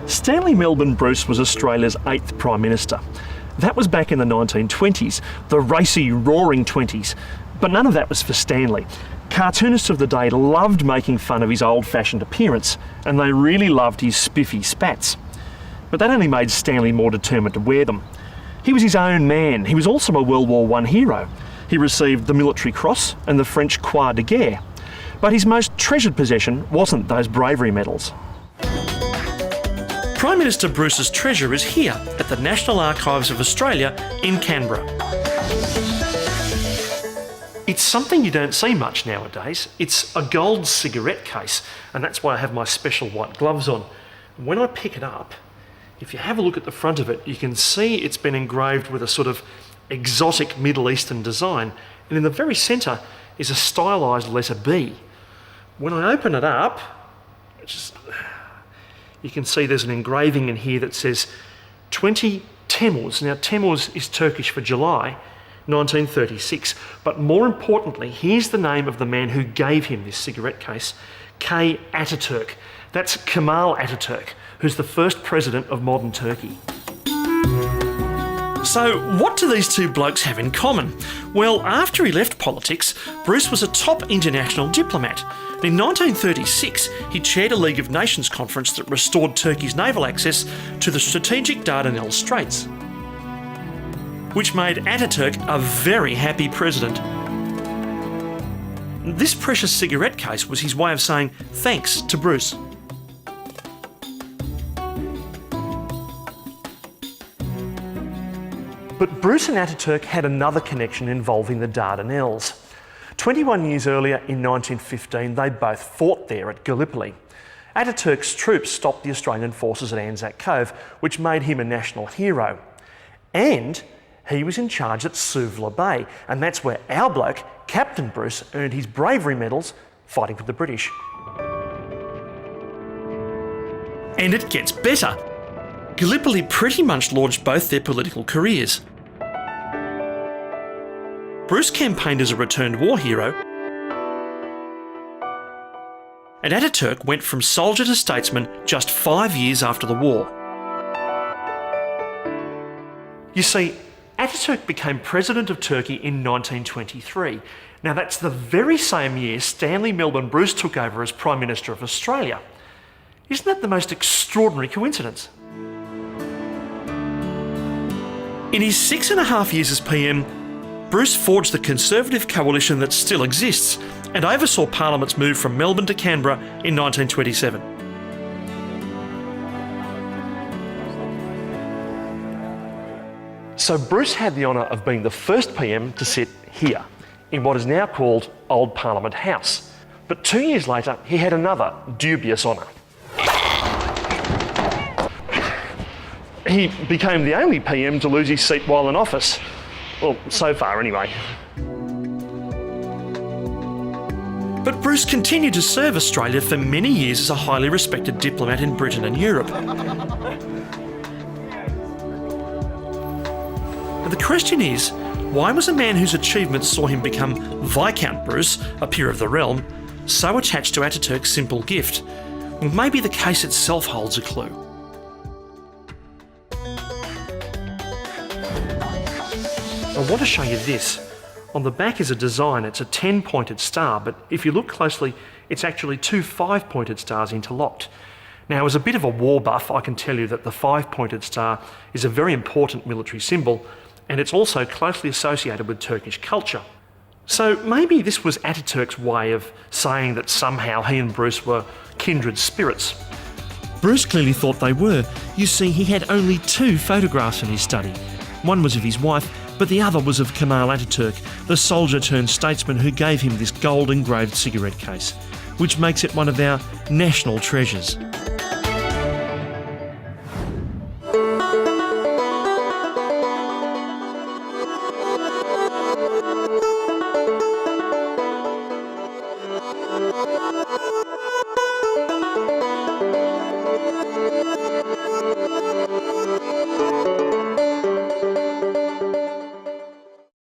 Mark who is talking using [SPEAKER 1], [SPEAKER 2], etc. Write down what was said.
[SPEAKER 1] Stanley Melbourne Bruce was Australia's 8th Prime Minister. That was back in the 1920s, the racy, roaring 20s. But none of that was for Stanley. Cartoonists of the day loved making fun of his old-fashioned appearance, and they really loved his spiffy spats. But that only made Stanley more determined to wear them. He was his own man. He was also a World War I hero. He received the Military Cross and the French Croix de Guerre. But his most treasured possession wasn't those bravery medals.
[SPEAKER 2] Prime Minister Bruce's treasure is here at the National Archives of Australia in Canberra. It's something you don't see much nowadays. It's a gold cigarette case, and that's why I have my special white gloves on. When I pick it up, if you have a look at the front of it, you can see it's been engraved with a sort of exotic Middle Eastern design, and in the very centre is a stylised letter B. When I open it up, you can see there's an engraving in here that says 20 Temmuz. Now Temmuz is Turkish for July, 1936. But more importantly, here's the name of the man who gave him this cigarette case, K. Atatürk. That's Kemal Atatürk, who's the first president of modern Turkey. So what do these two blokes have in common? Well, after he left politics, Bruce was a top international diplomat. In 1936, he chaired a League of Nations conference that restored Turkey's naval access to the strategic Dardanelles Straits, which made Atatürk a very happy president. This precious cigarette case was his way of saying thanks to Bruce. But Bruce and Atatürk had another connection involving the Dardanelles. 21 years earlier, in 1915, they both fought there at Gallipoli. Atatürk's troops stopped the Australian forces at Anzac Cove, which made him a national hero. And he was in charge at Suvla Bay, and that's where our bloke, Captain Bruce, earned his bravery medals fighting for the British. And it gets better. Gallipoli pretty much launched both their political careers. Bruce campaigned as a returned war hero, and Atatürk went from soldier to statesman just 5 years after the war. You see, Atatürk became president of Turkey in 1923. Now that's the very same year Stanley Melbourne Bruce took over as Prime Minister of Australia. Isn't that the most extraordinary coincidence? In his 6.5 years as PM, Bruce forged the Conservative coalition that still exists and oversaw Parliament's move from Melbourne to Canberra in 1927. So Bruce had the honour of being the first PM to sit here, in what is now called Old Parliament House. But 2 years later, he had another dubious honour. He became the only PM to lose his seat while in office. Well, so far anyway. But Bruce continued to serve Australia for many years as a highly respected diplomat in Britain and Europe. But the question is, why was a man whose achievements saw him become Viscount Bruce, a peer of the realm, so attached to Atatürk's simple gift? Well, maybe the case itself holds a clue. I want to show you this. On the back is a design. It's a 10-pointed star, but if you look closely, it's actually 2 5-pointed stars interlocked. Now, as a bit of a war buff, I can tell you that the 5-pointed star is a very important military symbol, and it's also closely associated with Turkish culture. So maybe this was Atatürk's way of saying that somehow he and Bruce were kindred spirits. Bruce clearly thought they were. You see, he had only 2 photographs in his study. One was of his wife, but the other was of Kemal Atatürk, the soldier turned statesman who gave him this gold engraved cigarette case, which makes it one of our national treasures.